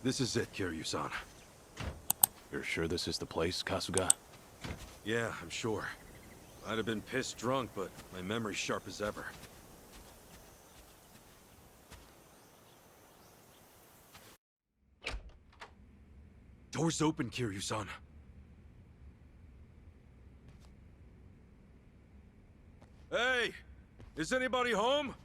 This is it, Kiryu-san. You're sure this is the place, Kasuga? Yeah, I'm sure. I'd have been pissed drunk, but my memory's sharp as ever. Door's open, Kiryu-san. Hey! Is anybody home?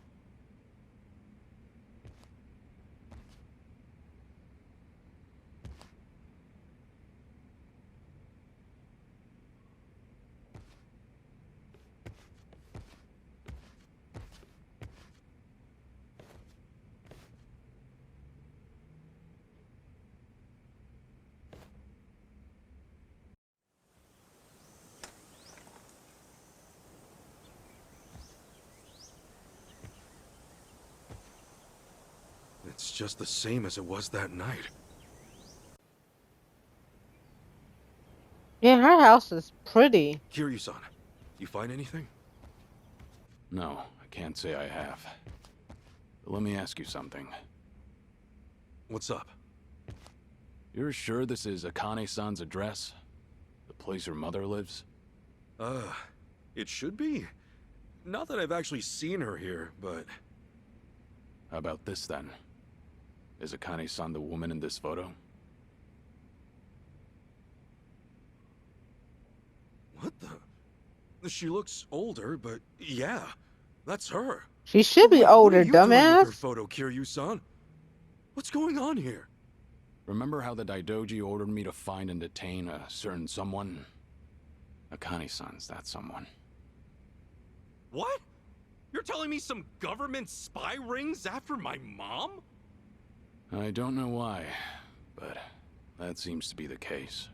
It's just the same as it was that night. Yeah, her house is pretty. Kiryu-san, you find anything? No, I can't say I have. But let me ask you something. What's up? You're sure this is Akane-san's address? The place her mother lives? It should be. Not that I've actually seen her here, but... How about this then? Is Akane-san the woman in this photo? What the? She looks older, but yeah, that's her. She should be What older, are you doing with her dumbass. photo, Kiryu-san? What's going on here? Remember how the Daidoji ordered me to find and detain a certain someone? Akane-san's that someone. What? You're telling me some government spy rings after my mom? I don't know why, but that seems to be the case.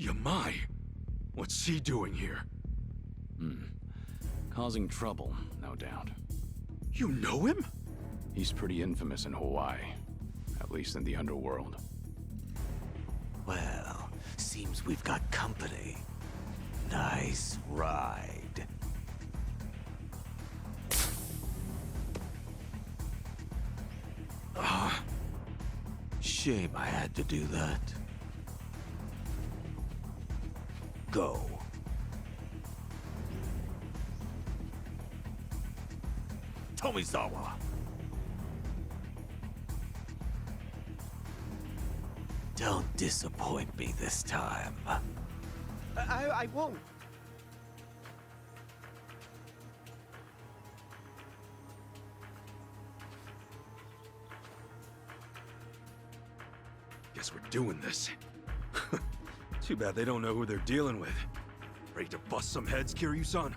Yamai, what's he doing here? Causing trouble, no doubt. You know him? He's pretty infamous in Hawaii, at least in the underworld. Well, seems we've got company. Nice ride. Shame I had to do that. Go. Tomizawa. Don't disappoint me this time. I won't. Guess we're doing this. Too bad they don't know who they're dealing with. Ready to bust some heads, Kiryu-san?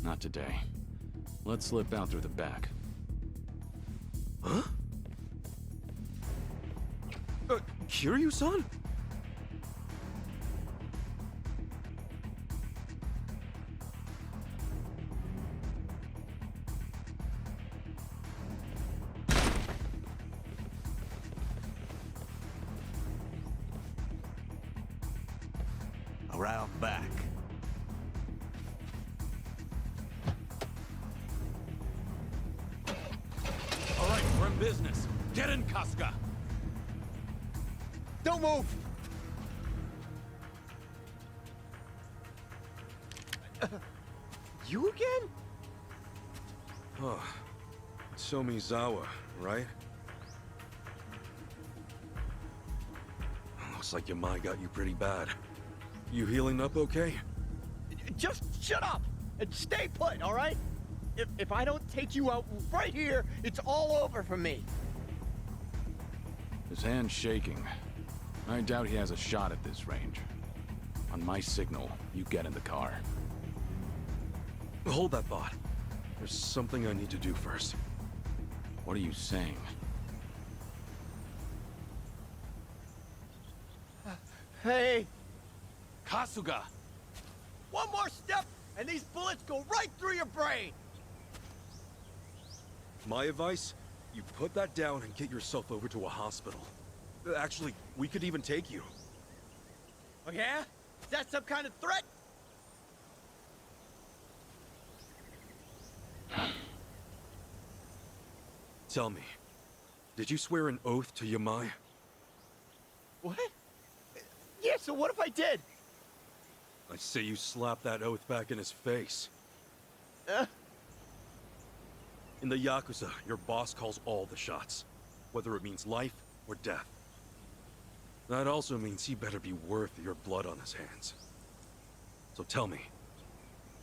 Not today. Let's slip out through the back. Huh? Kiryu-san? Around back. All right, we're in business. Get in, Kasuga! Don't move! You again? Oh, Tomizawa, right? Looks like Yamai got you pretty bad. You healing up okay? Just shut up and stay put, all right? If I don't take you out right here, it's all over for me. His hand's shaking. I doubt he has a shot at this range. On my signal, you get in the car. Hold that thought. There's something I need to do first. What are you saying? Hey, Kasuga! one more step and these bullets go right through your brain. My advice? You put that down and get yourself over to a hospital. Actually, we could even take you. Oh yeah? Is that some kind of threat? Tell me, did you swear an oath to Yamai? What? Yeah, so what if I did? I say you slap that oath back in his face. In the yakuza, your boss calls all the shots, whether it means life or death. That also means he better be worth your blood on his hands. So tell me,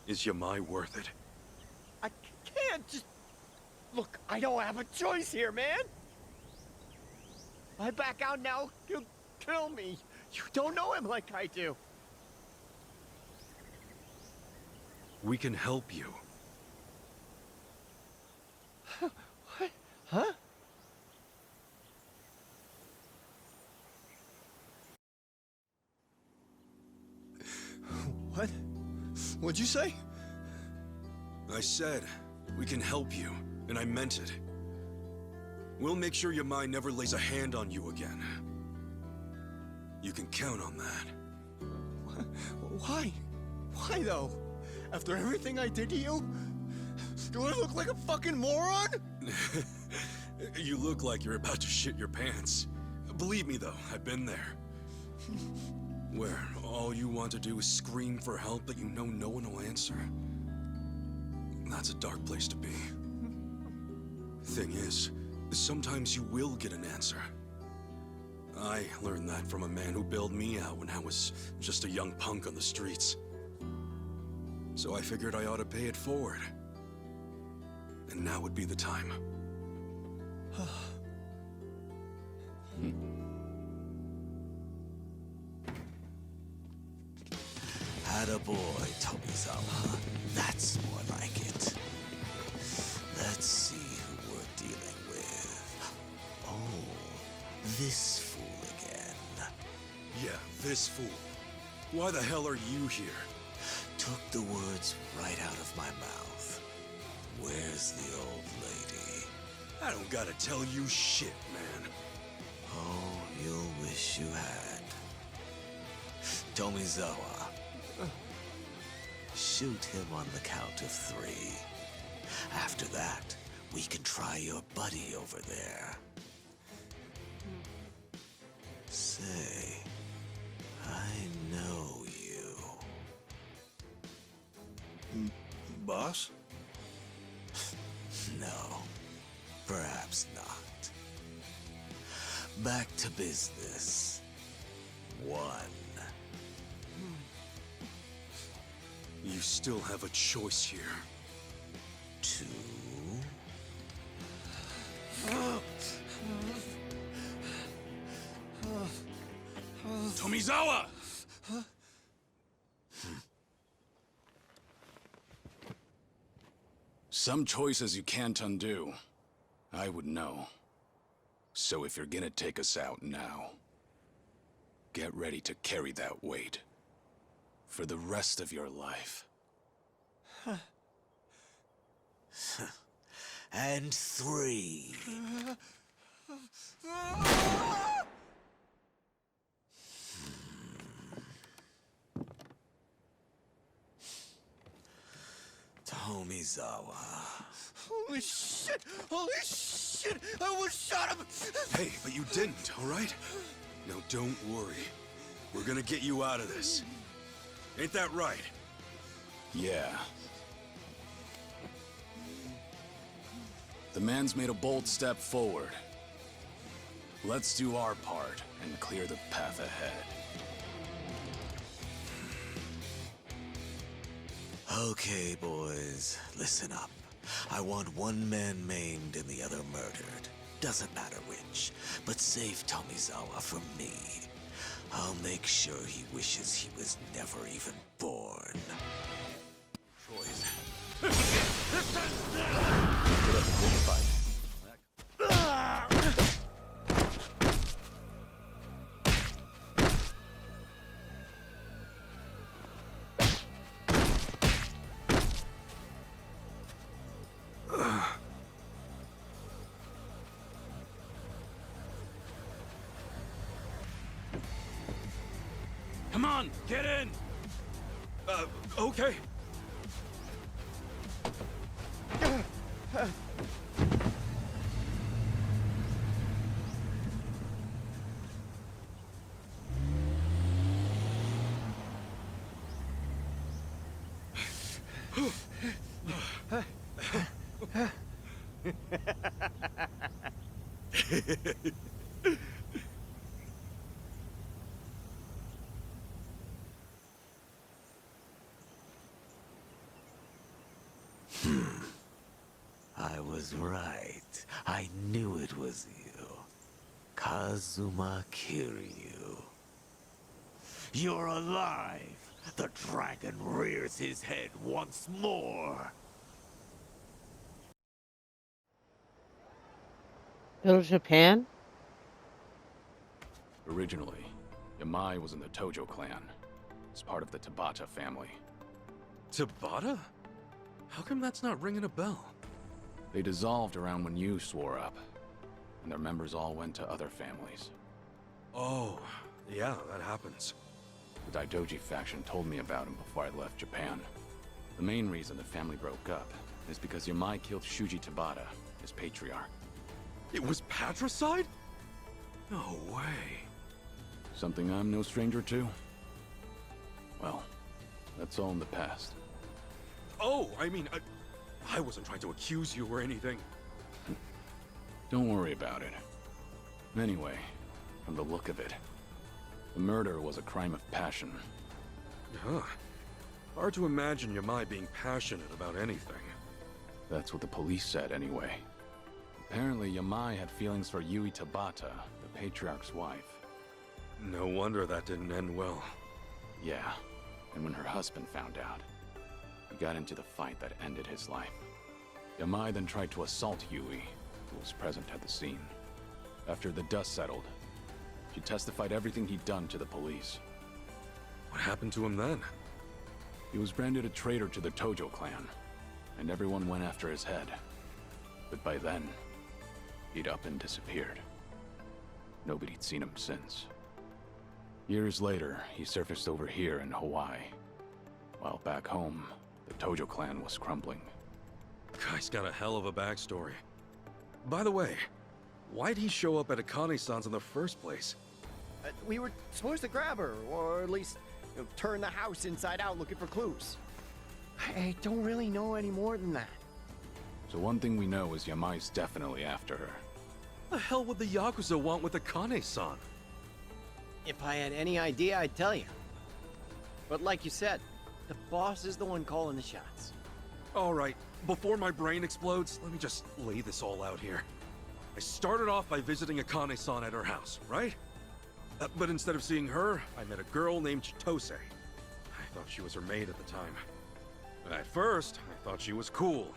is Yamai worth it? I can't just... Look, I don't have a choice here, man! If I back out now, he'll kill me. You don't know him like I do. We can help you. What? Huh? What? What'd you say? I said, we can help you, and I meant it. We'll make sure Yamai never lays a hand on you again. You can count on that. Why? Why, though? After everything I did to you? Do I look like a fucking moron? You look like you're about to shit your pants. Believe me, though, I've been there. Where all you want to do is scream for help, but you know no one will answer. That's a dark place to be. Thing is, sometimes you will get an answer. I learned that from a man who bailed me out when I was just a young punk on the streets. So I figured I ought to pay it forward. And now would be the time. Attaboy, Tomizawa. That's more like it. Let's see who we're dealing with. Oh, this fool again. Yeah, this fool. Why the hell are you here? Took the words right out of my mouth. Where's the old lady? I don't gotta tell you shit, man. Oh, you'll wish you had. Tomizawa. Shoot him on the count of 3. After that, we can try your buddy over there. Say, I know you. Boss? No, perhaps not. Back to business. 1. You still have a choice here. 2. Tomizawa! Some choices you can't undo. I would know. So if you're gonna take us out now, get ready to carry that weight. For the rest of your life. And 3. Tomizawa. Holy shit! Holy shit! I almost shot him! Hey, but you didn't, all right? Now don't worry. We're gonna get you out of this. Ain't that right? Yeah. The man's made a bold step forward. Let's do our part and clear the path ahead. Okay, boys, listen up. I want one man maimed and the other murdered. Doesn't matter which, but save Tomizawa from me. I'll make sure he wishes he was never even born. Come on, get in! Okay. I was right. I knew it was you. Kazuma Kiryu. You're alive! The dragon rears his head once more! Little Japan? Originally, Yamai was in the Tojo clan, as part of the Tabata family. Tabata? How come that's not ringing a bell? They dissolved around when you swore up, and their members all went to other families. Oh, yeah, that happens. The Daidoji faction told me about him before I left Japan. The main reason the family broke up is because Yamai killed Shuji Tabata, his patriarch. It was patricide? No way. Something I'm no stranger to. Well, that's all in the past. Oh, I mean, I wasn't trying to accuse you or anything. Don't worry about it. Anyway, from the look of it, the murder was a crime of passion. Huh. Hard to imagine Yamai being passionate about anything. That's what the police said anyway. Apparently, Yamai had feelings for Yui Tabata, the patriarch's wife. No wonder that didn't end well. Yeah, and when her husband found out, he got into the fight that ended his life. Yamai then tried to assault Yui, who was present at the scene. After the dust settled, she testified everything he'd done to the police. What happened to him then? He was branded a traitor to the Tojo clan, and everyone went after his head. But by then, he'd up and disappeared. Nobody'd seen him since. Years later, he surfaced over here in Hawaii. While back home, the Tojo clan was crumbling. Guy's got a hell of a backstory. By the way, why'd he show up at Akane-san's in the first place? We were supposed to grab her, or at least turn the house inside out looking for clues. I don't really know any more than that. So one thing we know is Yamai's definitely after her. The hell would the yakuza want with Akane-san? If I had any idea, I'd tell you. But like you said, the boss is the one calling the shots. All right, before my brain explodes, let me just lay this all out here. I started off by visiting Akane-san at her house, right? But instead of seeing her, I met a girl named Chitose. I thought she was her maid at the time. At first, I thought she was cool.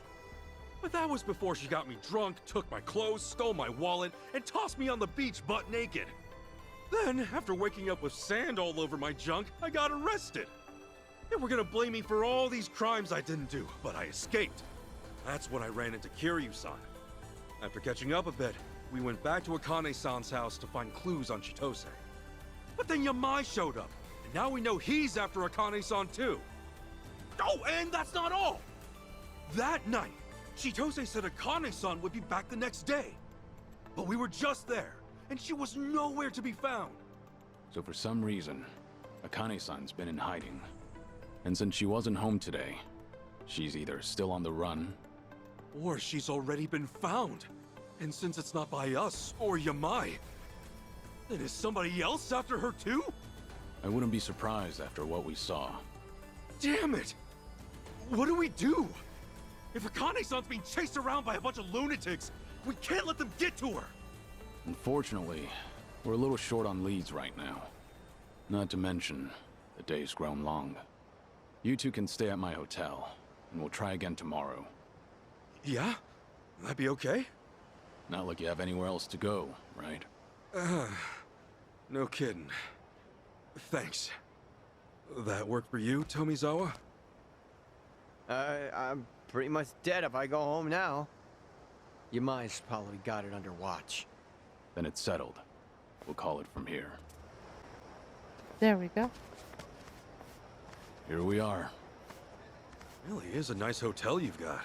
But that was before she got me drunk, took my clothes, stole my wallet, and tossed me on the beach butt naked. Then, after waking up with sand all over my junk, I got arrested. They were gonna blame me for all these crimes I didn't do, but I escaped. That's when I ran into Kiryu-san. After catching up a bit, we went back to Akane-san's house to find clues on Chitose. But then Yamai showed up, and now we know he's after Akane-san too. Oh, and that's not all! That night, Chitose said Akane-san would be back the next day. But we were just there, and she was nowhere to be found. So for some reason, Akane-san's been in hiding. And since she wasn't home today, she's either still on the run, or she's already been found. And since it's not by us or Yamai, then is somebody else after her too? I wouldn't be surprised after what we saw. Damn it! What do we do? If Akane-san's being chased around by a bunch of lunatics, we can't let them get to her! Unfortunately, we're a little short on leads right now. Not to mention, the day's grown long. You two can stay at my hotel, and we'll try again tomorrow. Yeah? That be okay? Not like you have anywhere else to go, right? No kidding. Thanks. That work for you, Tomizawa? I'm pretty much dead if I go home now. Yamai's probably got it under watch. Then it's settled. We'll call it from here. There we go. here we are. Really is a nice hotel you've got.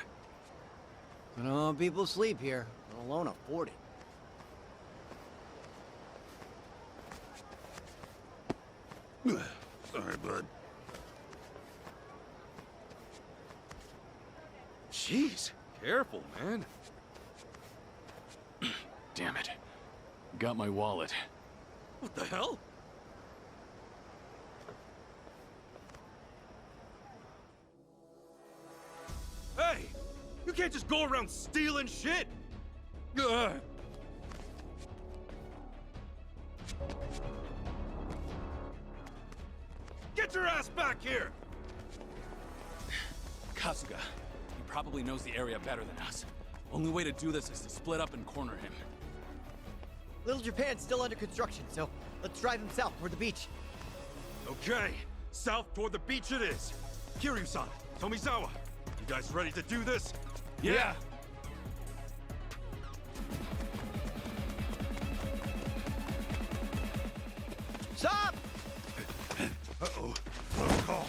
I don't know people sleep here, let alone afford it. Sorry, bud. Jeez, careful, man. Damn it. Got my wallet. What the hell? Hey! You can't just go around stealing shit! Ugh. Get your ass back here! Kasuga. He probably knows the area better than us. Only way to do this is to split up and corner him. Little Japan's still under construction, so let's drive him south toward the beach. Okay, south toward the beach it is. Kiryu-san, Tomizawa, you guys ready to do this? Yeah! Stop! Uh-oh. Wrong call.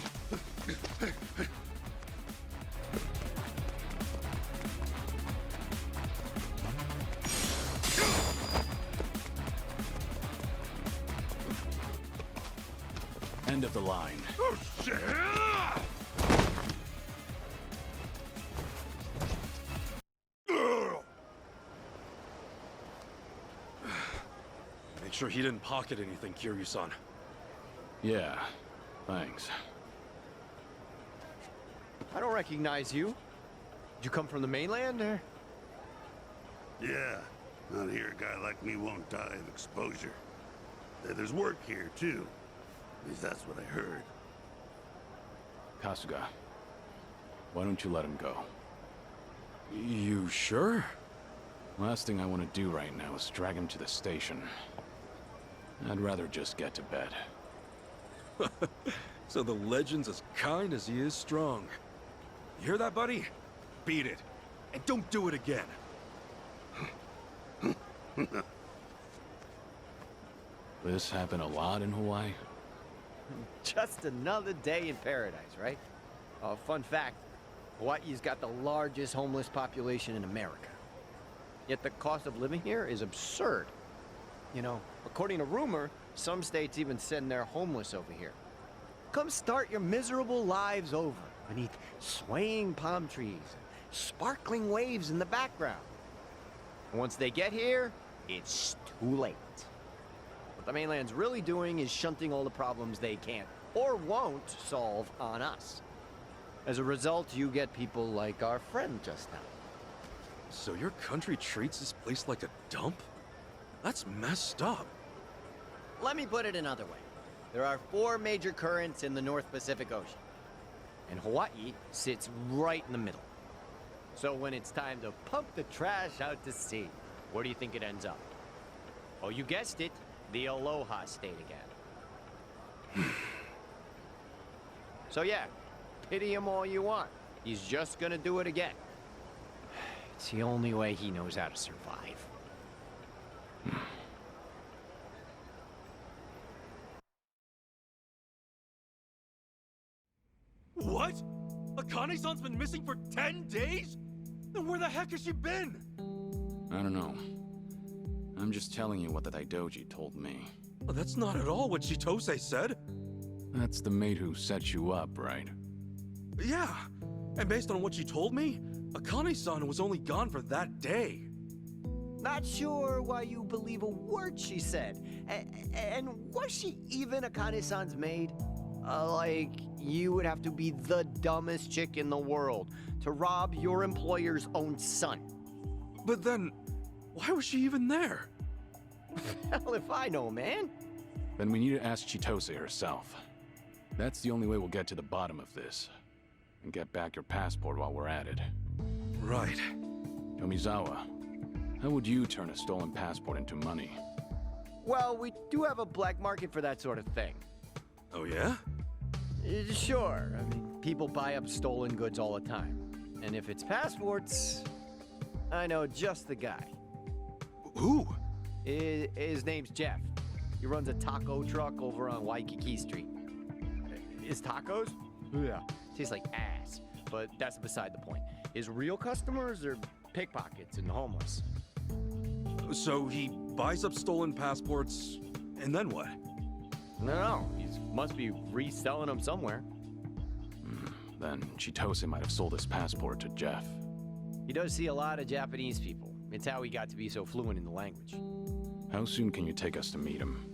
End of the line. Oh, shit! Make sure he didn't pocket anything, Kiryu-san. Yeah, thanks. I don't recognize you. Did you come from the mainland, or? Yeah, out here a guy like me won't die of exposure. There's work here, too. At least that's what I heard. Kasuga, why don't you let him go? You sure? Last thing I want to do right now is drag him to the station. I'd rather just get to bed. So the legend's as kind as he is strong. You hear that, buddy? Beat it. And don't do it again. This happened a lot in Hawaii? Just another day in paradise, right? Fun fact, Hawaii's got the largest homeless population in America. Yet the cost of living here is absurd. You know, according to rumor, some states even send their homeless over here. Come start your miserable lives over beneath swaying palm trees, sparkling waves in the background. And once they get here, it's too late. What the mainland's really doing is shunting all the problems they can't or won't solve on us. As a result, you get people like our friend just now. So your country treats this place like a dump? That's messed up. Let me put it another way. There are 4 major currents in the North Pacific Ocean, and Hawaii sits right in the middle. So when it's time to pump the trash out to sea, where do you think it ends up? Oh, you guessed it, the Aloha State again. So yeah, pity him all you want. He's just gonna do it again. It's the only way he knows how to survive. What? Akane-san's been missing for 10 days? Then where the heck has she been? I don't know. I'm just telling you what the Daidoji told me. Well, that's not at all what Chitose said. That's the mate who set you up, right? Yeah, and based on what she told me, Akane-san was only gone for that day. Not sure why you believe a word she said. And was she even Akane-san's maid? Like, you would have to be the dumbest chick in the world to rob your employer's own son. But then, why was she even there? Hell if I know, man. Then we need to ask Chitose herself. That's the only way we'll get to the bottom of this. And get back your passport while we're at it. Right. Tomizawa, how would you turn a stolen passport into money? Well, we do have a black market for that sort of thing. Oh yeah? Sure. I mean, people buy up stolen goods all the time. And if it's passports, I know just the guy. Who? His name's Jeff. He runs a taco truck over on Waikiki Street. Is tacos? Yeah, tastes like ass. But that's beside the point. His real customers are pickpockets and homeless. So he buys up stolen passports, and then what? No, he must be reselling them somewhere. Then Chitose might have sold his passport to Jeff. He does see a lot of Japanese people. It's how he got to be so fluent in the language. How soon can you take us to meet him?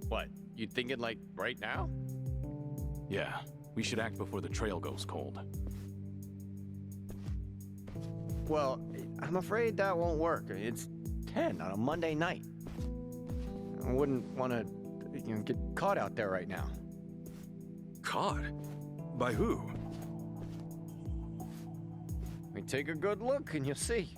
What, you thinking like right now? Yeah, we should act before the trail goes cold. Well, I'm afraid that won't work. It's 10 on a Monday night. I wouldn't want to, get caught out there right now. Caught? By who? I mean, take a good look and you'll see.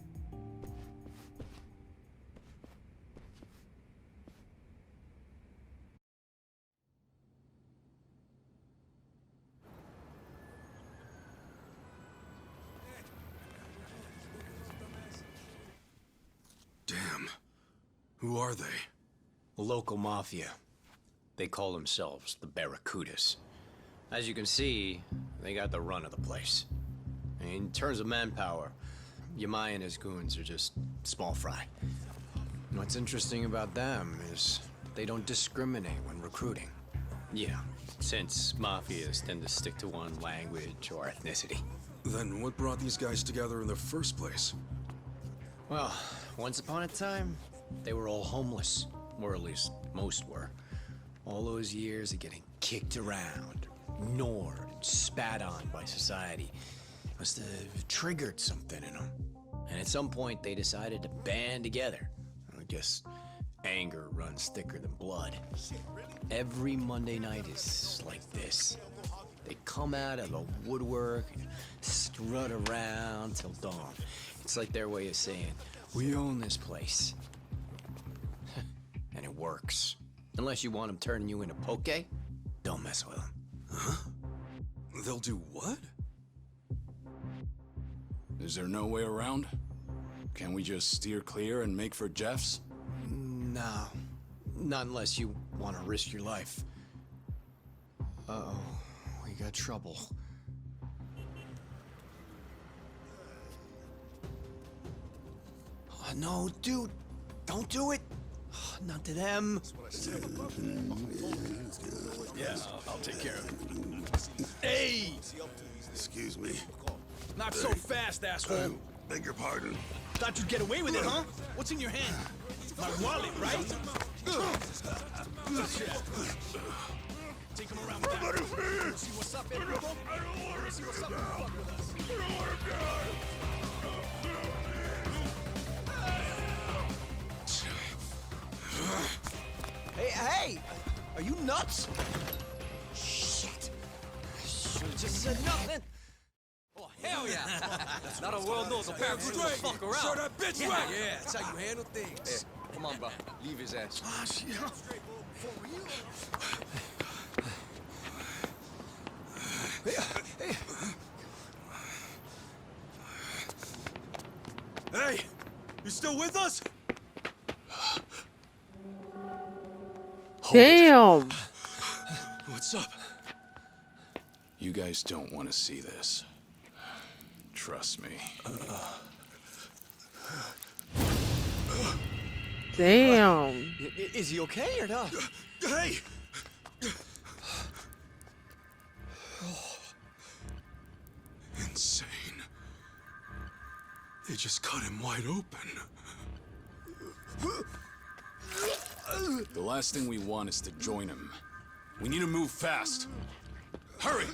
Damn. Who are they? Local mafia. They call themselves the Barracudas. As you can see, they got the run of the place. In terms of manpower, Yamai and his goons are just small fry. What's interesting about them is they don't discriminate when recruiting. Yeah, since mafias tend to stick to one language or ethnicity. Then what brought these guys together in the first place? Well, once upon a time, they were all homeless. Or at least most were. All those years of getting kicked around, ignored, and spat on by society must have triggered something in them. And at some point, they decided to band together. I guess anger runs thicker than blood. Every Monday night is like this. They come out of the woodwork and strut around till dawn. It's like their way of saying, we own this place. And it works. Unless you want them turning you into poke, don't mess with them. Huh? They'll do what? Is there no way around? Can we just steer clear and make for Jeff's? No. Not unless you want to risk your life. Uh-oh. We got trouble. Oh, no, dude. Don't do it. Oh, not to them. Yeah, I'll take care of it. Hey! Excuse me. Not so fast, asshole. Beg your pardon. Thought you'd get away with it, huh? What's in your hand? My wallet, right? Take him around with that. See what's up, Enrico? See what's up, fuck with us. Hey! Are you nuts? Shit! Should've just said nothing. Oh, hell yeah! Now the world knows a Barracuda will fuck around. Show that bitch Yeah, right! yeah, that's how you handle things. Come on, bro. Leave his ass. Ah, shit. Hey! You still with us? Damn. What's up? You guys don't want to see this. Trust me. Damn. Is he okay or not? Hey! Insane. They just cut him wide open. The last thing we want is to join him. We need to move fast. Hurry!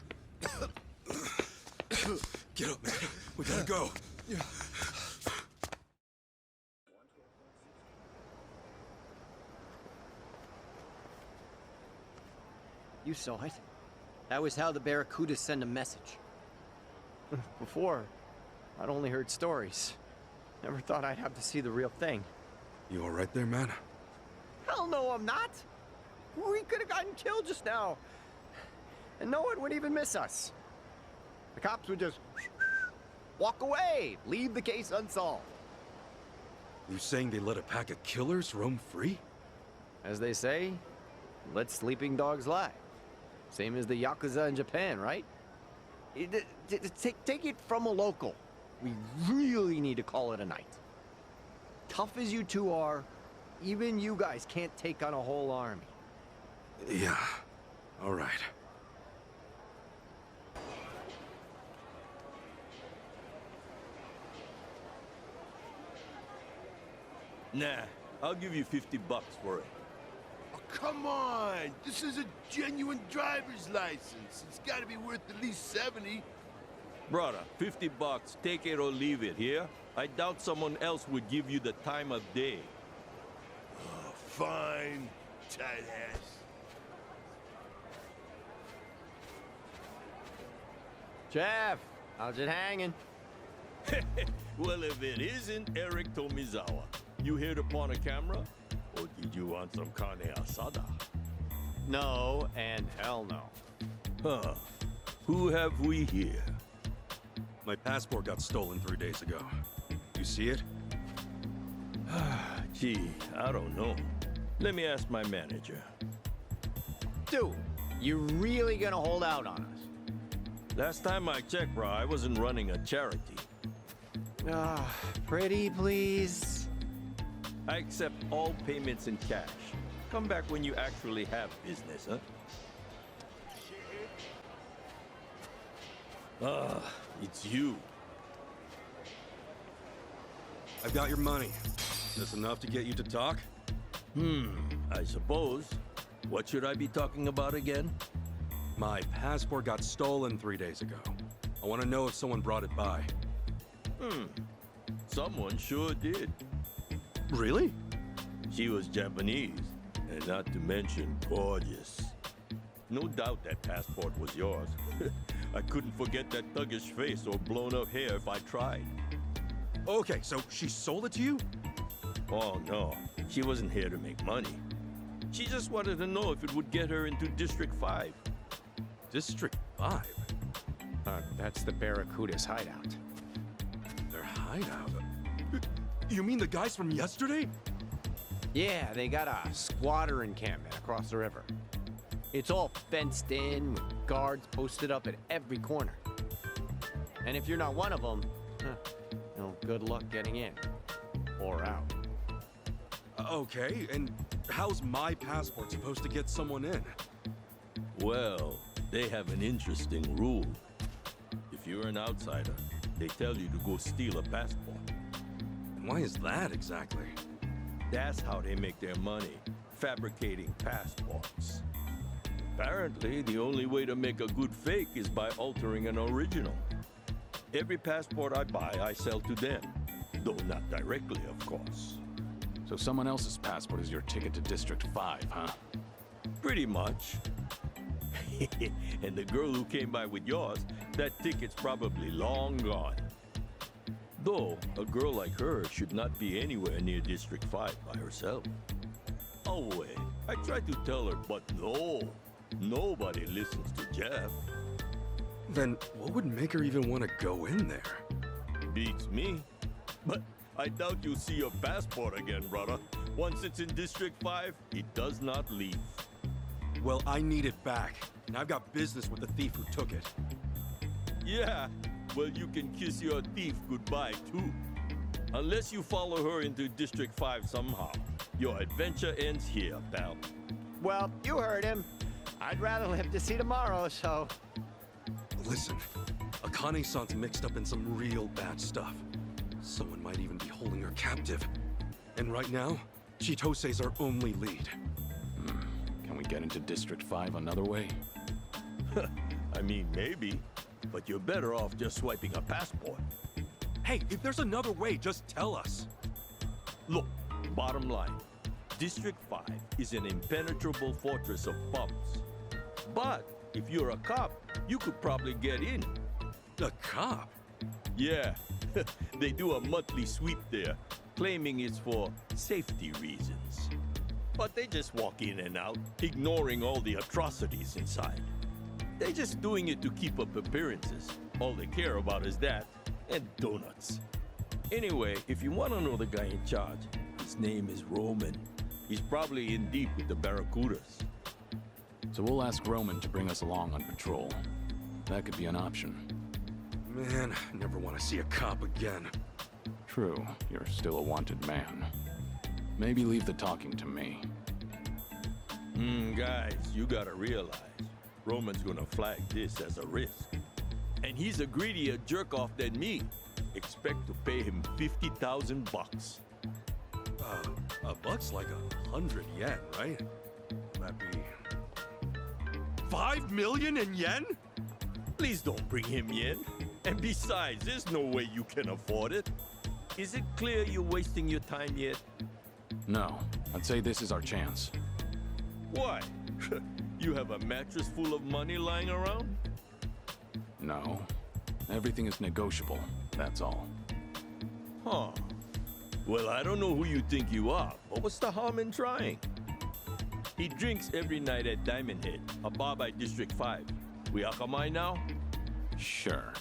Get up, man. We gotta go. You saw it. That was how the Barracudas send a message. Before, I'd only heard stories. Never thought I'd have to see the real thing. You alright there, man? Hell no, I'm not. We could have gotten killed just now. And no one would even miss us. The cops would just walk away, leave the case unsolved. You saying they let a pack of killers roam free? As they say, let sleeping dogs lie. Same as the yakuza in Japan, right? Take it from a local. We really need to call it a night. Tough as you two are, even you guys can't take on a whole army. Yeah. All right. Nah, I'll give you $50 for it. Oh, come on! This is a genuine driver's license. It's gotta be worth at least 70. Brother, $50, take it or leave it, here? I doubt someone else would give you the time of day. Oh, fine, tight ass. Jeff, how's it hanging? Well, if it isn't Eric Tomizawa, you hit upon a camera? Or did you want some carne asada? No, and hell no. Huh. Who have we here? My passport got stolen 3 days ago. You see it? Gee, I don't know. Let me ask my manager. Dude, you really gonna hold out on us? Last time I checked, bro, I wasn't running a charity. Pretty please? I accept all payments in cash. Come back when you actually have business, huh? It's you. I've got your money. Is this enough to get you to talk? I suppose. What should I be talking about again? My passport got stolen 3 days ago. I want to know if someone brought it by. Someone sure did. Really? She was Japanese, and not to mention gorgeous. No doubt that passport was yours. I couldn't forget that thuggish face or blown up hair if I tried. Okay, so she sold it to you? Oh no, she wasn't here to make money. She just wanted to know if it would get her into District 5. District 5? That's the Barracuda's hideout. Their hideout? You mean the guys from yesterday? Yeah, they got a squatter encampment across the river. It's all fenced in, with guards posted up at every corner. And if you're not one of them, good luck getting in. Or out. Okay, and how's my passport supposed to get someone in? Well, they have an interesting rule. If you're an outsider, they tell you to go steal a passport. And why is that exactly? That's how they make their money, fabricating passports. Apparently, the only way to make a good fake is by altering an original. Every passport I buy, I sell to them. Though not directly, of course. So someone else's passport is your ticket to District 5, huh? Pretty much. And the girl who came by with yours, that ticket's probably long gone. Though, a girl like her should not be anywhere near District 5 by herself. Oh wait, I tried to tell her, but no. Nobody listens to Jeff. Then what would make her even want to go in there? Beats me. But I doubt you'll see your passport again, brother. Once it's in District 5, it does not leave. Well, I need it back, and I've got business with the thief who took it. Yeah, well, you can kiss your thief goodbye, too. Unless you follow her into District 5 somehow. Your adventure ends here, pal. Well, you heard him. I'd rather live to see tomorrow, so... Listen, Akane-san's mixed up in some real bad stuff. Someone might even be holding her captive. And right now, Chitose's our only lead. Can we get into District 5 another way? I mean, maybe. But you're better off just swiping a passport. Hey, if there's another way, just tell us. Look, bottom line. District 5 is an impenetrable fortress of bumps. But if you're a cop, you could probably get in. A cop? Yeah, they do a monthly sweep there, claiming it's for safety reasons. But they just walk in and out, ignoring all the atrocities inside. They're just doing it to keep up appearances. All they care about is that, and donuts. Anyway, if you want to know the guy in charge, his name is Roman. He's probably in deep with the Barracudas. So we'll ask Roman to bring us along on patrol. That could be an option. Man, I never want to see a cop again. True, you're still a wanted man. Maybe leave the talking to me. Guys, you gotta realize, Roman's gonna flag this as a risk. And he's a greedier jerk-off than me. Expect to pay him 50,000 bucks. A buck's like 100 yen, right? That'd be... 5 million in yen? Please don't bring him yen. And besides, there's no way you can afford it. Is it clear you're wasting your time yet? No, I'd say this is our chance. Why? You have a mattress full of money lying around? No, everything is negotiable, that's all. Huh. Well, I don't know who you think you are, but what's the harm in trying? He drinks every night at Diamond Head, a bar by District 5. We Akamai now? Sure.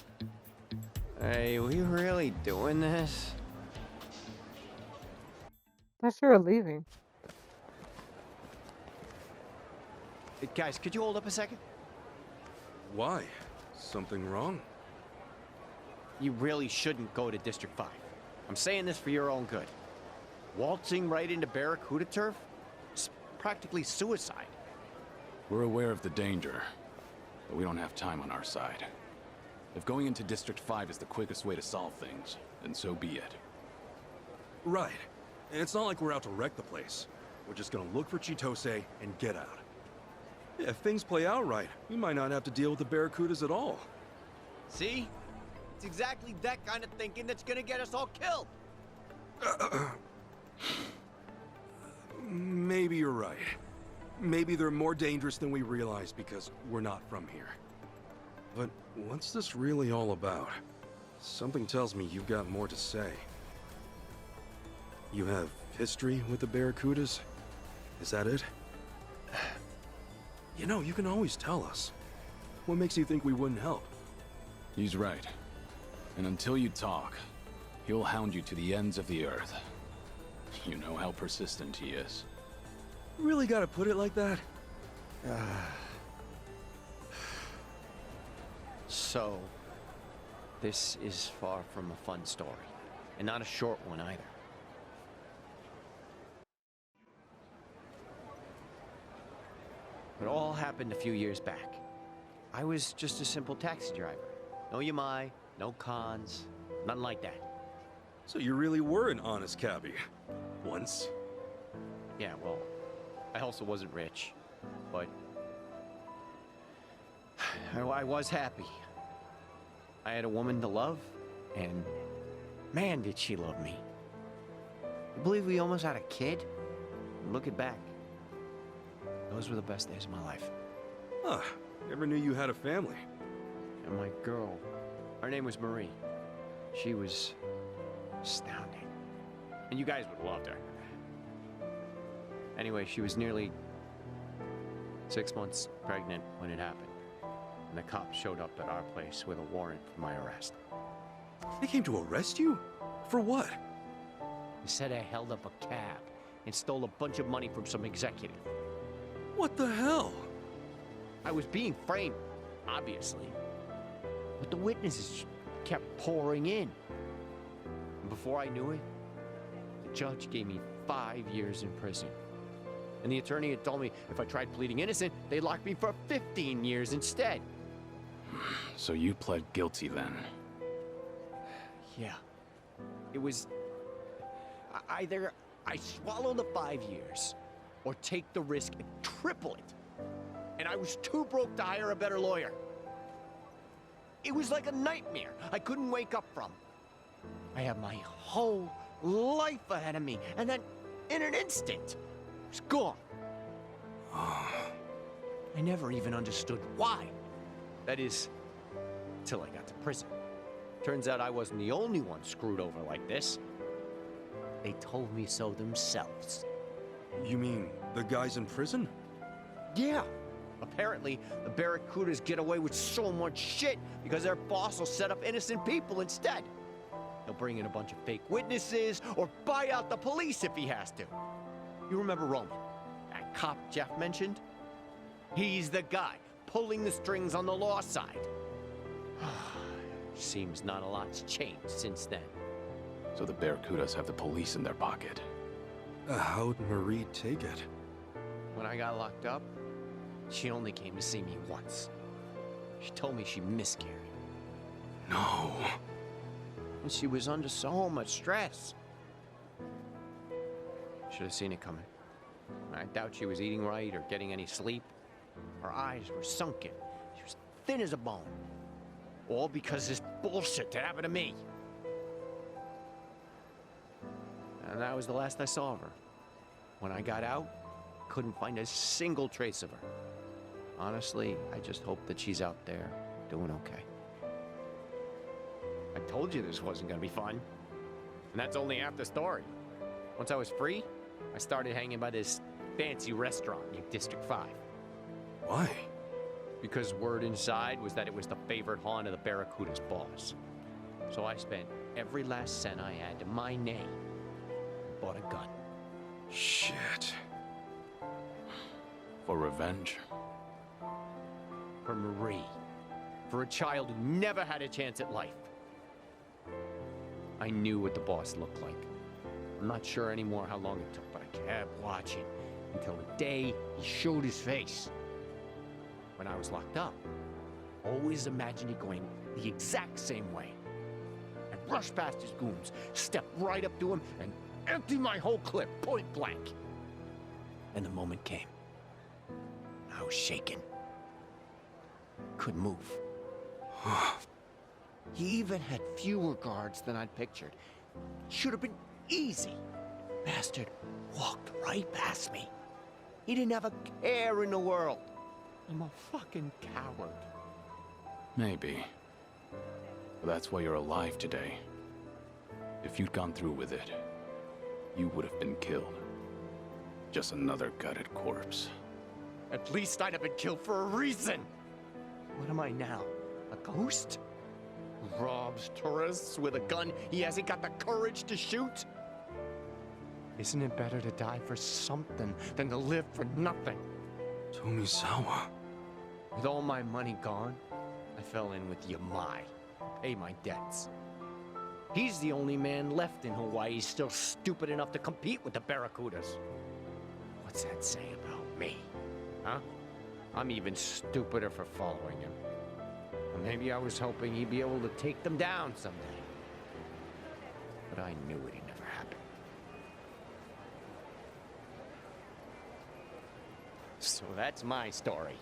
Hey, we really doing this? Thought you were leaving. Hey, guys, could you hold up a second? Why? Something wrong? You really shouldn't go to District 5. I'm saying this for your own good. Waltzing right into Barracuda turf? It's practically suicide. We're aware of the danger, but we don't have time on our side. If going into District 5 is the quickest way to solve things, then so be it. Right. And it's not like we're out to wreck the place. We're just gonna look for Chitose and get out. If things play out right, we might not have to deal with the Barracudas at all. See? It's exactly that kind of thinking that's gonna get us all killed. Maybe you're right. Maybe they're more dangerous than we realize because we're not from here. But what's this really all about? Something tells me you've got more to say. You have history with the Barracudas? Is that it? You know, you can always tell us. What makes you think we wouldn't help? He's right. And until you talk, he'll hound you to the ends of the earth. You know how persistent he is. Really gotta put it like that? So, this is far from a fun story. And not a short one either. It all happened a few years back. I was just a simple taxi driver. No yamai, no cons, nothing like that. So you really were an honest cabbie. Once. Yeah, well, I also wasn't rich, but I was happy. I had a woman to love, and man, did she love me. I believe we almost had a kid. Looking back, those were the best days of my life. Huh. Never knew you had a family. And my girl, her name was Marie. She was astounding. And you guys would have loved her. Anyway, she was nearly 6 months pregnant when it happened. And the cops showed up at our place with a warrant for my arrest. They came to arrest you? For what? They said I held up a cab and stole a bunch of money from some executive. What the hell? I was being framed, obviously. But the witnesses kept pouring in. And before I knew it, the judge gave me 5 years in prison. And the attorney had told me if I tried pleading innocent, they'd lock me for 15 years instead. So you pled guilty then? Yeah. It was either I swallow the 5 years or take the risk and triple it. And I was too broke to hire a better lawyer. It was like a nightmare I couldn't wake up from. I had my whole life ahead of me, and then in an instant, it was gone. I never even understood why. That is, till I got to prison. Turns out I wasn't the only one screwed over like this. They told me so themselves. You mean the guys in prison? Yeah. Apparently, the Barracudas get away with so much shit because their boss will set up innocent people instead. He'll bring in a bunch of fake witnesses or buy out the police if he has to. You remember Roman, that cop Jeff mentioned? He's the guy pulling the strings on the law side. Seems not a lot's changed since then. So the Barracudas have the police in their pocket. How'd Marie take it? When I got locked up, she only came to see me once. She told me she miscarried. No. And she was under so much stress. Should have seen it coming. I doubt she was eating right or getting any sleep. Her eyes were sunken. She was thin as a bone. All because this bullshit that happened to me. And that was the last I saw of her. When I got out, couldn't find a single trace of her. Honestly, I just hope that she's out there doing okay. I told you this wasn't gonna be fun. And that's only half the story. Once I was free, I started hanging by this fancy restaurant in District 5. Why? Because word inside was that it was the favorite haunt of the Barracuda's boss. So I spent every last cent I had to my name and bought a gun. Shit. For revenge? For Marie. For a child who never had a chance at life. I knew what the boss looked like. I'm not sure anymore how long it took, but I kept watching until the day he showed his face. When I was locked up, I always imagined it going the exact same way. I'd rush past his goons, step right up to him, and empty my whole clip point blank. And the moment came. I was shaking. Couldn't move. He even had fewer guards than I'd pictured. Should have been easy. Bastard walked right past me. He didn't have a care in the world. I'm a fucking coward. Maybe. But that's why you're alive today. If you'd gone through with it, you would have been killed. Just another gutted corpse. At least I'd have been killed for a reason. What am I now? A ghost? Who robs tourists with a gun he hasn't got the courage to shoot? Isn't it better to die for something than to live for nothing? Tomizawa. With all my money gone, I fell in with Yamai to pay my debts. He's the only man left in Hawaii still stupid enough to compete with the Barracudas. What's that say about me? Huh? I'm even stupider for following him. Or maybe I was hoping he'd be able to take them down someday. But I knew it'd never happen. So that's my story.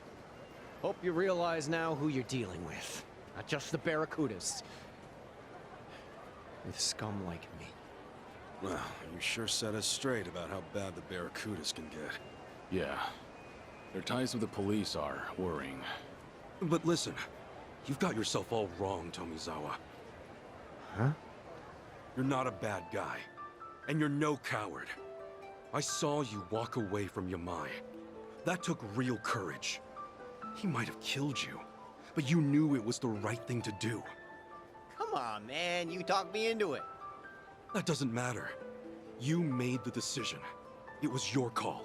Hope you realize now who you're dealing with. Not just the Barracudas. With scum like me. Well, you sure set us straight about how bad the Barracudas can get. Yeah. Their ties with the police are worrying. But listen, you've got yourself all wrong, Tomizawa. Huh? You're not a bad guy. And you're no coward. I saw you walk away from Yamai. That took real courage. He might have killed you, but you knew it was the right thing to do. Come on, man. You talked me into it. That doesn't matter. You made the decision. It was your call.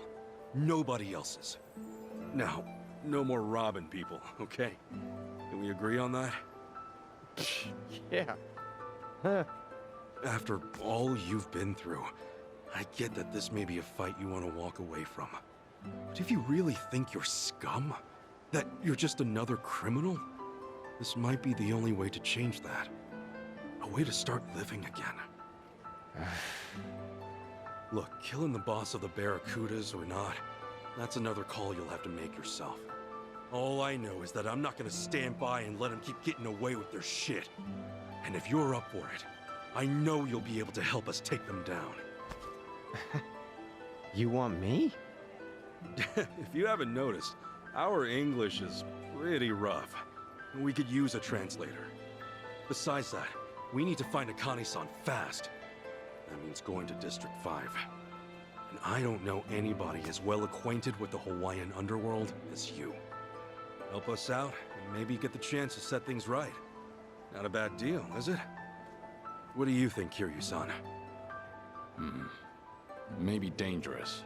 Nobody else's. Now, no more robbing people, okay? Can we agree on that? Yeah. Huh. After all you've been through, I get that this may be a fight you want to walk away from. But if you really think you're scum, that you're just another criminal, this might be the only way to change that. A way to start living again. Look, killing the boss of the Barracudas or not, that's another call you'll have to make yourself. All I know is that I'm not gonna stand by and let them keep getting away with their shit. And if you're up for it, I know you'll be able to help us take them down. You want me? If you haven't noticed, our English is pretty rough. We could use a translator. Besides that, we need to find Akane-san fast. That means going to District 5. And I don't know anybody as well acquainted with the Hawaiian underworld as you. Help us out, and maybe get the chance to set things right. Not a bad deal, is it? What do you think, Kiryu-san? Maybe dangerous.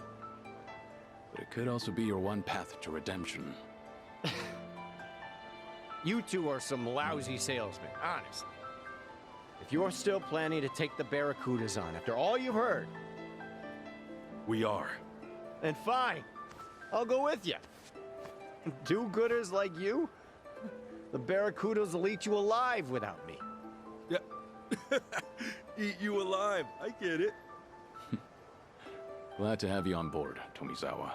But it could also be your one path to redemption. You two are some lousy salesmen, honestly. If you're still planning to take the Barracudas on after all you've heard, We are. then fine. I'll go with you. Do-gooders like you? The Barracudas will eat you alive without me. Yeah. Eat you alive. I get it. Glad to have you on board, Tomizawa.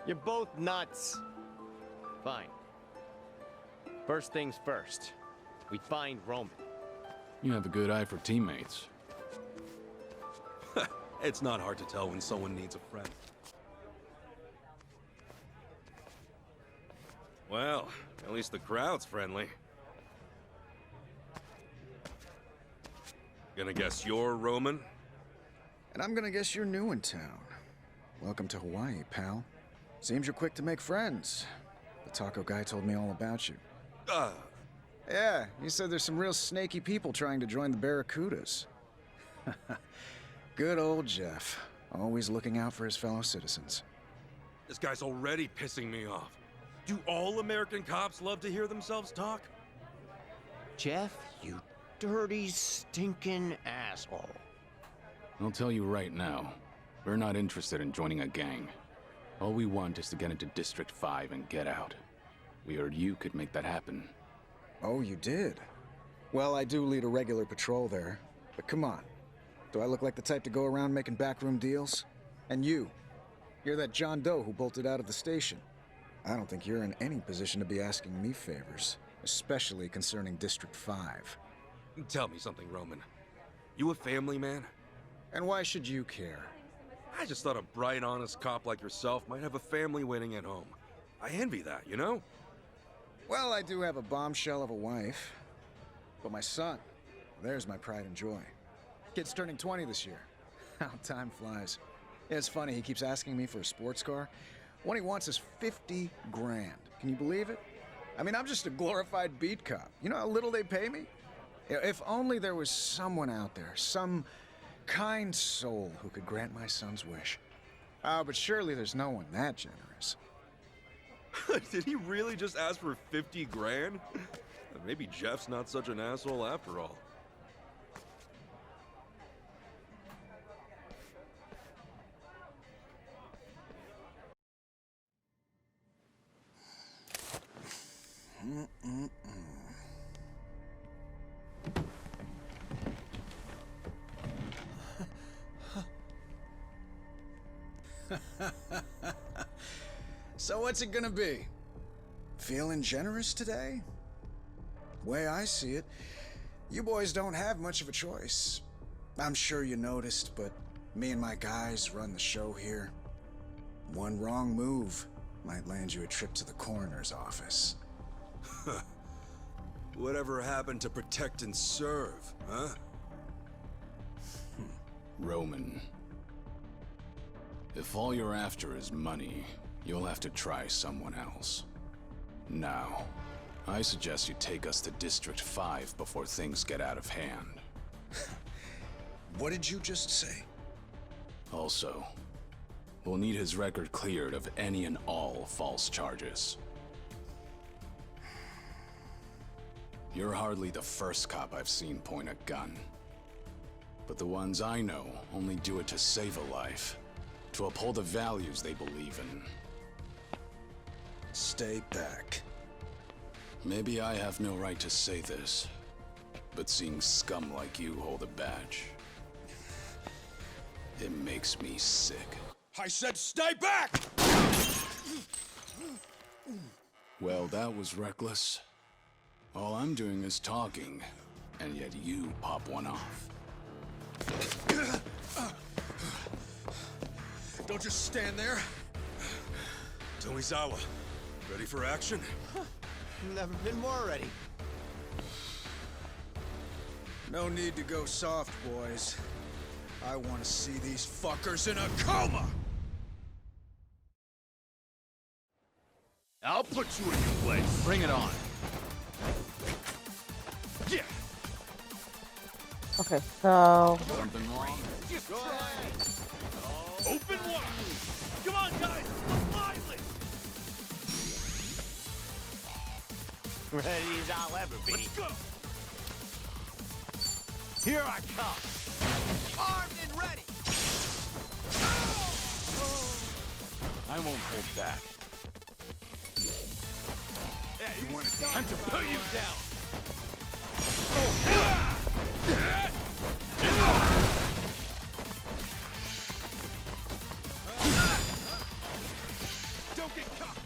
You're both nuts. Fine. First things first. We find Roman. You have a good eye for teammates. It's not hard to tell when someone needs a friend. Well, at least the crowd's friendly. Gonna guess you're Roman? And I'm gonna guess you're new in town. Welcome to Hawaii, pal. Seems you're quick to make friends. The taco guy told me all about you. Yeah, he said there's some real snaky people trying to join the Barracudas. Good old Jeff. Always looking out for his fellow citizens. This guy's already pissing me off. Do all American cops love to hear themselves talk? Jeff, you dirty, stinking asshole. I'll tell you right now, we're not interested in joining a gang. All we want is to get into District 5 and get out. We heard you could make that happen. Oh, you did? Well, I do lead a regular patrol there. But come on. Do I look like the type to go around making backroom deals? And you're that John Doe who bolted out of the station. I don't think you're in any position to be asking me favors, especially concerning District 5. Tell me something, Roman. You a family man? And why should you care? I just thought a bright, honest cop like yourself might have a family waiting at home. I envy that, you know? Well, I do have a bombshell of a wife. But my son, there's my pride and joy. Kid's turning 20 this year. How time flies. Yeah, it's funny, he keeps asking me for a sports car. What he wants is 50 grand. Can you believe it? I mean, I'm just a glorified beat cop. You know how little they pay me? If only there was someone out there, some kind soul who could grant my son's wish. Oh, but surely there's no one that generous. Did he really just ask for 50 grand? Maybe Jeff's not such an asshole after all. So what's it gonna be? Feeling generous today? Way I see it, you boys don't have much of a choice. I'm sure you noticed, but me and my guys run the show here. One wrong move might land you a trip to the coroner's office. Whatever happened to protect and serve, huh? Roman. If all you're after is money, you'll have to try someone else. Now, I suggest you take us to District 5 before things get out of hand. What did you just say? Also, we'll need his record cleared of any and all false charges. You're hardly the first cop I've seen point a gun. But the ones I know only do it to save a life, to uphold the values they believe in. Stay back. Maybe I have no right to say this, but seeing scum like you hold a badge, it makes me sick. I said stay back! Well, that was reckless. All I'm doing is talking, and yet you pop one off. Don't just stand there. Tomizawa, ready for action? Never been more ready. No need to go soft, boys. I want to see these fuckers in a coma! I'll put you in your place. Bring it on. Yeah. Okay, so Something wrong? Go ahead. Open wide. Come on, guys. Look lively. Ready as I'll ever be. Let's go! Here I come. Armed and ready. I won't hold back. Time to put you down! Don't get caught!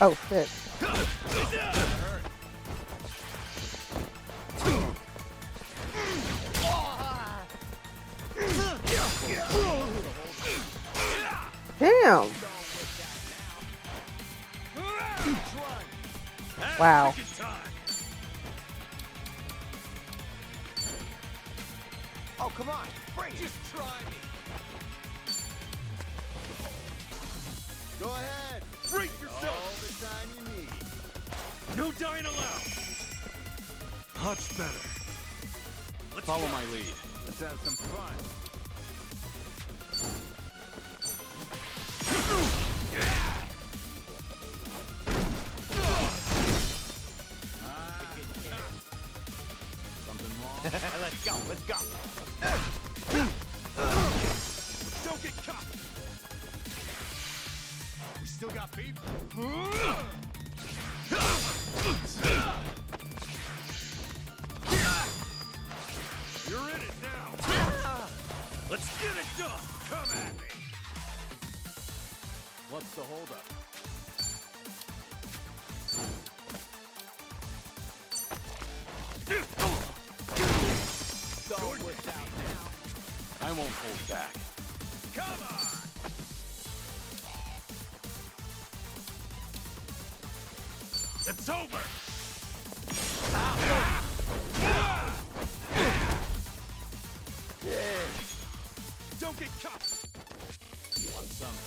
Oh shit. Damn. Wow. Oh, come on. Bring it. Just try me! Go ahead. Break yourself! All the time you need. No dying allowed! Much better. Let's Follow go. my lead. Let's have some fun. Something wrong? Let's go. Let's go. Don't get caught! We still got beef? You're in it now! Let's get it done! Come at me! What's the holdup? Don't work out now. I won't hold back. Come on! It's over! Don't get caught! Want some?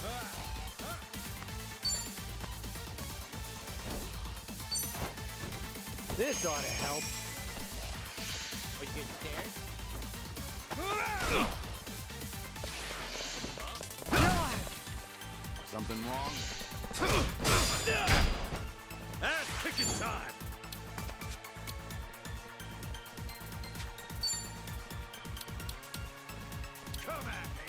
This ought to help. Are you getting scared? Something wrong? Ass kicking time! Come at me!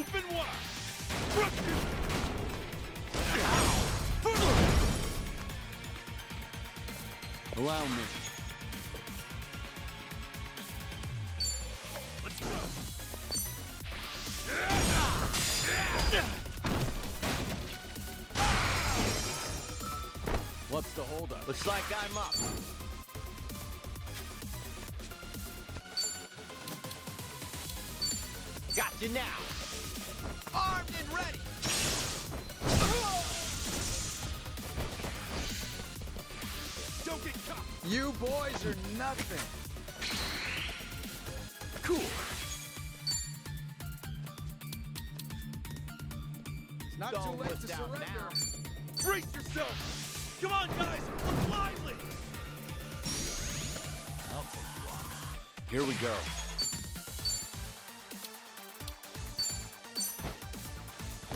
Open wide! Allow me. Let's go! What's the holdup? Looks like I'm up. Got you now. Armed and ready. Don't get caught! You boys are nothing. Cool! It's not Don't too late miss to out surrender. now. Brace yourself! Come on, guys! Look lively! I'll take you on. Here we go.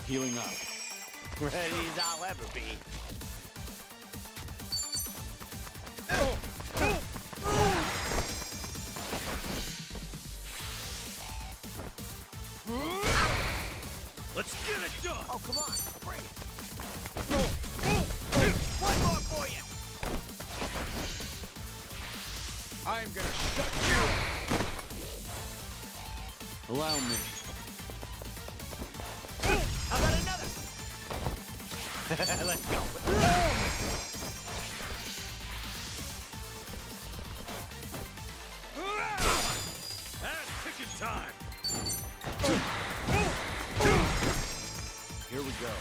Healing up. Ready as I'll ever be. Let's get it done! Oh, come on. Bring it. One more for you. I'm gonna shut you. Allow me. How about another? Let's go. Ass kicking time! Here we go.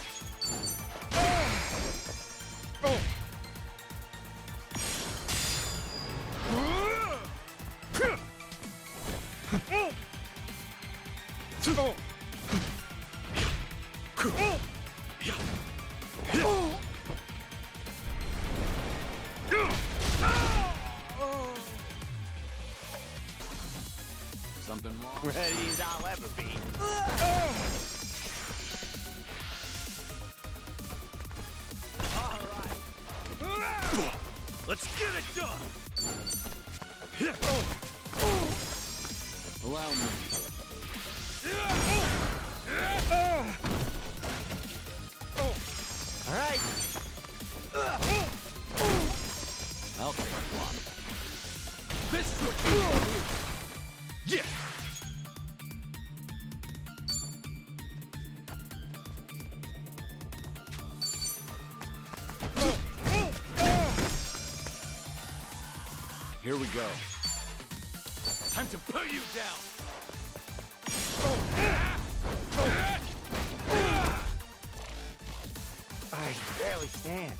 Something wrong? Ready as I'll ever be. Let's get it done! Allow me. All right. I'll take one. This should be... Yeah! Here we go. Time to put you down! I barely stand.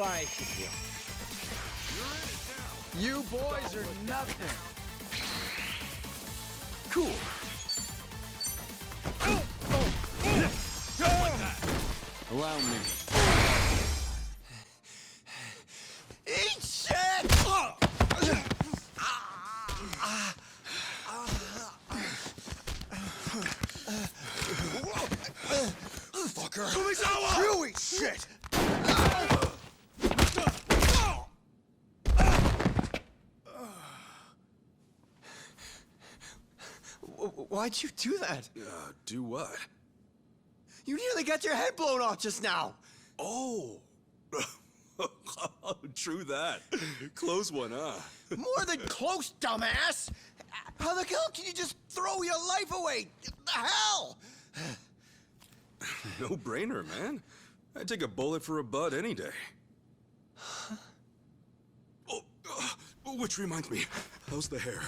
I should heal. You boys are nothing. Cool. Allow me. Eat shit! Fucker. Tomizawa! You eat shit! Why'd you do that? Do what? You nearly got your head blown off just now. Oh! True that. Close one, huh? More than close, dumbass! How the hell can you just throw your life away? The hell? No brainer, man. I'd take a bullet for a bud any day. Which reminds me, how's the hair?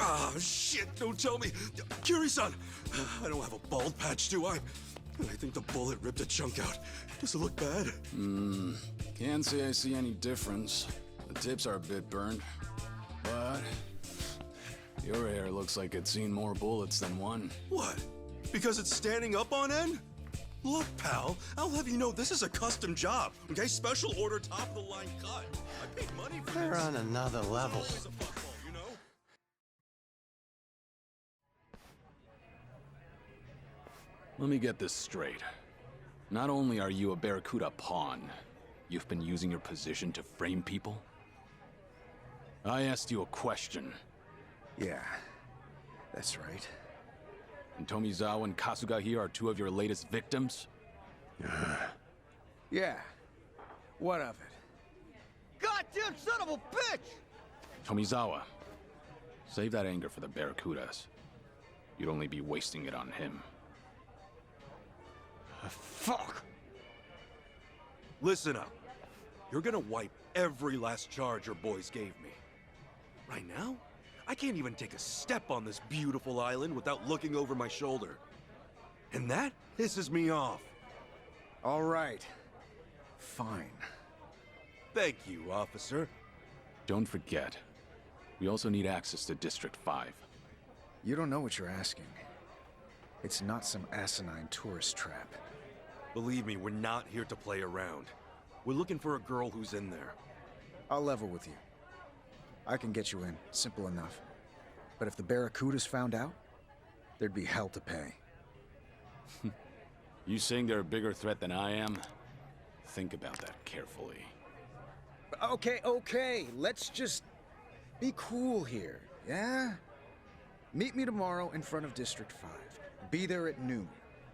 Ah, shit, don't tell me. Kiri-san, I don't have a bald patch, do I? I think the bullet ripped a chunk out. Does it look bad? Can't say I see any difference. The tips are a bit burned. But your hair looks like it's seen more bullets than one. What? Because it's standing up on end? Look, pal, I'll have you know this is a custom job, okay? Special order, top-of-the-line cut. I paid money for They're this. on another level. Always a fuckball, you know? Let me get this straight. Not only are you a Barracuda pawn, you've been using your position to frame people? I asked you a question, Yeah, that's right. and Tomizawa and Kasuga here are two of your latest victims? Yeah. What of it? Goddamn son of a bitch! Tomizawa, save that anger for the Barracudas. You'd only be wasting it on him. Fuck! Listen up. You're gonna wipe every last charge your boys gave me. Right now, I can't even take a step on this beautiful island without looking over my shoulder. And that pisses me off. All right. Fine. Thank you, officer. Don't forget, we also need access to District 5. You don't know what you're asking. It's not some asinine tourist trap. Believe me, we're not here to play around. We're looking for a girl who's in there. I'll level with you. I can get you in, simple enough. But if the Barracudas found out, there'd be hell to pay. You saying they're a bigger threat than I am? Think about that carefully. Okay, let's just be cool here, yeah? Meet me tomorrow in front of District 5. Be there at noon,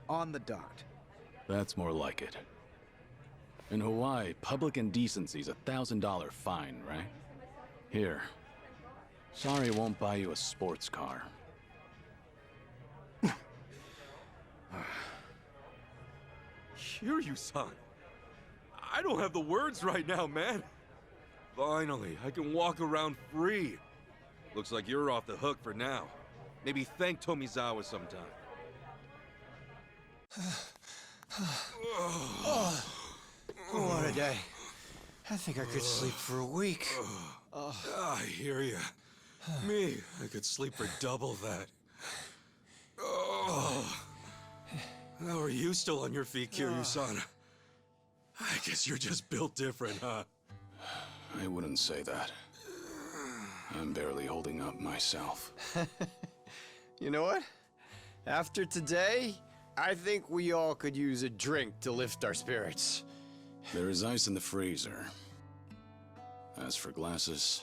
on the dot. That's more like it. In Hawaii, public indecency's $1,000 fine, right? Here. Sorry I won't buy you a sports car. Hear you, son. I don't have the words right now, man. Finally, I can walk around free. Looks like you're off the hook for now. Maybe thank Tomizawa sometime. What a day. I think I could sleep for a week. I hear you. Me, I could sleep for double that. Oh. are you still on your feet, Kiryu-san? I guess you're just built different, huh? I wouldn't say that. I'm barely holding up myself. You know what? After today, I think we all could use a drink to lift our spirits. There is ice in the freezer. As for glasses,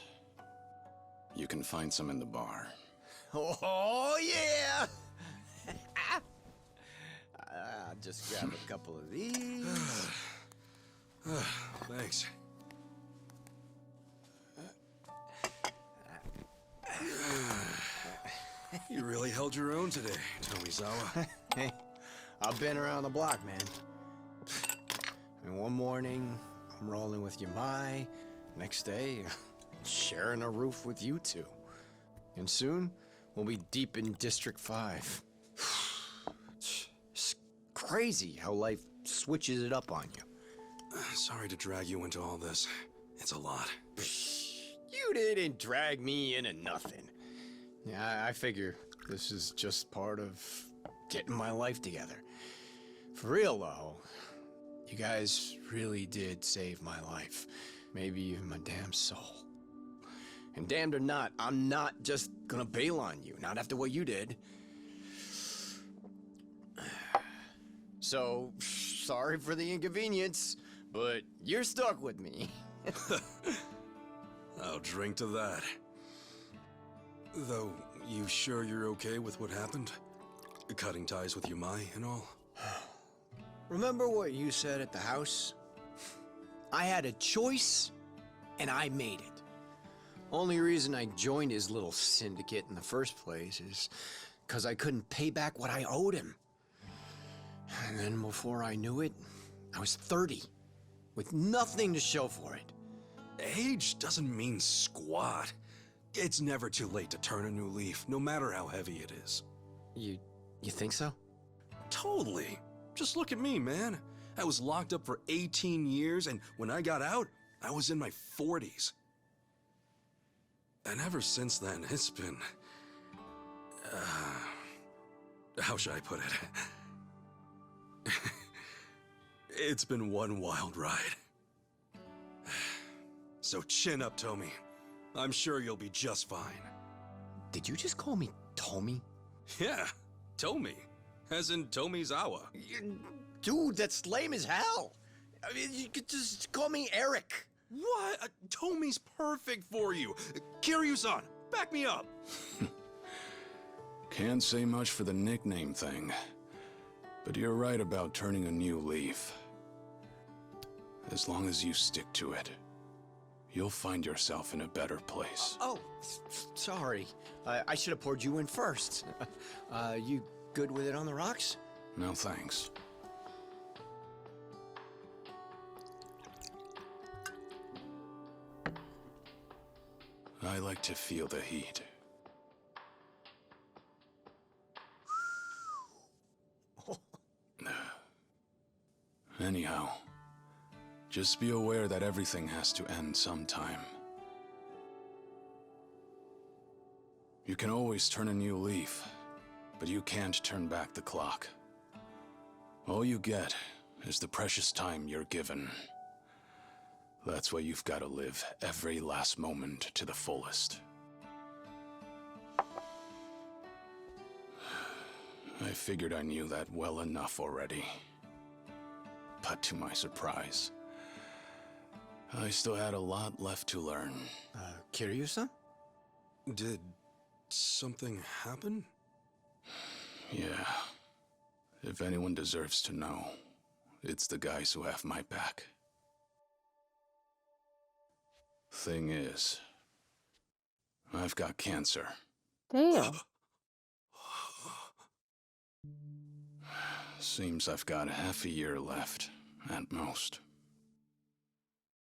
you can find some in the bar. Oh, yeah! I'll just grab a couple of these. Thanks. You really held your own today, Tomizawa. Hey, I've been around the block, man. And one morning, I'm rolling with Yamai. Next day, sharing a roof with you two. And soon, we'll be deep in District 5. It's crazy how life switches it up on you. Sorry to drag you into all this. It's a lot. You didn't drag me into nothing. Yeah, I figure this is just part of getting my life together. For real, though, you guys really did save my life. Maybe even my damn soul. And damned or not, I'm not just gonna bail on you. Not after what you did. So, sorry for the inconvenience, but you're stuck with me. I'll drink to that. Though, you sure you're okay with what happened? Cutting ties with Yumai and all? Remember what you said at the house? I had a choice, and I made it. Only reason I joined his little syndicate in the first place is because I couldn't pay back what I owed him. And then before I knew it, I was 30, with nothing to show for it. Age doesn't mean squat. It's never too late to turn a new leaf, no matter how heavy it is. You think so? Totally. Just look at me, man. I was locked up for 18 years, and when I got out, I was in my 40s. And ever since then, it's been... how should I put it? It's been one wild ride. So chin up, Tommy. I'm sure you'll be just fine. Did you just call me Tommy? Yeah, Tommy. As in Tomizawa. Dude, that's lame as hell. I mean, you could just call me Eric. What? Tommy's perfect for you. Kiryu-san, back me up. Can't say much for the nickname thing, but you're right about turning a new leaf. As long as you stick to it, you'll find yourself in a better place. Sorry. I should have poured you in first. You good with it on the rocks? No thanks. I like to feel the heat. Anyhow, just be aware that everything has to end sometime. You can always turn a new leaf, but you can't turn back the clock. All you get is the precious time you're given. That's why you've got to live every last moment to the fullest. I figured I knew that well enough already. But to my surprise, I still had a lot left to learn. Kiryu-san? Did something happen? Yeah. If anyone deserves to know, it's the guys who have my back. Thing is, I've got cancer. Damn. Seems I've got half a year left, at most.